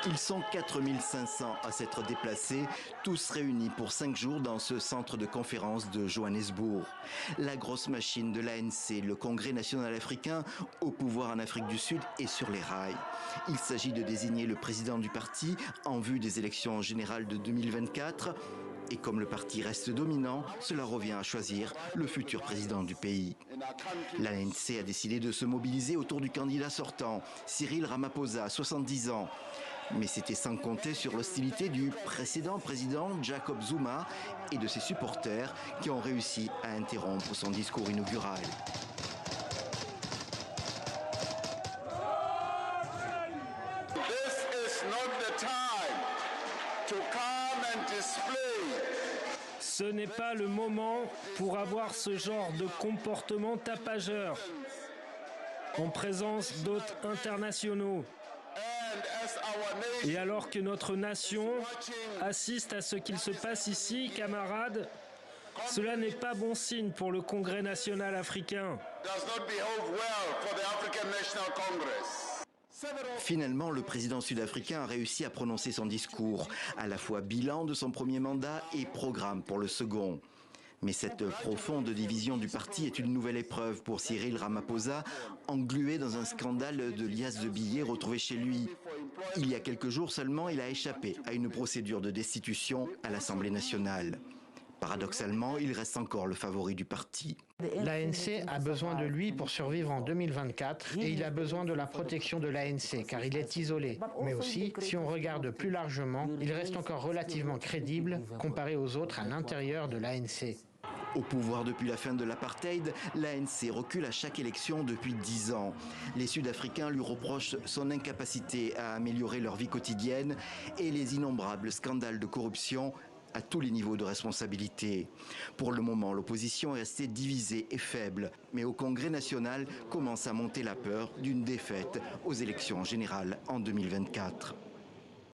Ils sont 4500 à s'être déplacés, tous réunis pour 5 jours dans ce centre de conférence de Johannesburg. La grosse machine de l'ANC, le Congrès national africain, au pouvoir en Afrique du Sud, est sur les rails. Il s'agit de désigner le président du parti en vue des élections générales de 2024. Et comme le parti reste dominant, cela revient à choisir le futur président du pays. L'ANC a décidé de se mobiliser autour du candidat sortant, Cyril Ramaphosa, 70 ans. Mais c'était sans compter sur l'hostilité du précédent président Jacob Zuma et de ses supporters qui ont réussi à interrompre son discours inaugural. Ce n'est pas le moment pour avoir ce genre de comportement tapageur en présence d'hôtes internationaux. Et alors que notre nation assiste à ce qu'il se passe ici, camarades, cela n'est pas bon signe pour le Congrès national africain. Finalement, le président sud-africain a réussi à prononcer son discours, à la fois bilan de son premier mandat et programme pour le second. Mais cette profonde division du parti est une nouvelle épreuve pour Cyril Ramaphosa, englué dans un scandale de liasses de billets retrouvé chez lui. Il y a quelques jours seulement, il a échappé à une procédure de destitution à l'Assemblée nationale. Paradoxalement, il reste encore le favori du parti. L'ANC a besoin de lui pour survivre en 2024 et il a besoin de la protection de l'ANC car il est isolé. Mais aussi, si on regarde plus largement, il reste encore relativement crédible comparé aux autres à l'intérieur de l'ANC. Au pouvoir depuis la fin de l'apartheid, l'ANC recule à chaque élection depuis 10 ans. Les Sud-Africains lui reprochent son incapacité à améliorer leur vie quotidienne et les innombrables scandales de corruption à tous les niveaux de responsabilité. Pour le moment, l'opposition est restée divisée et faible, mais au Congrès national commence à monter la peur d'une défaite aux élections générales en 2024.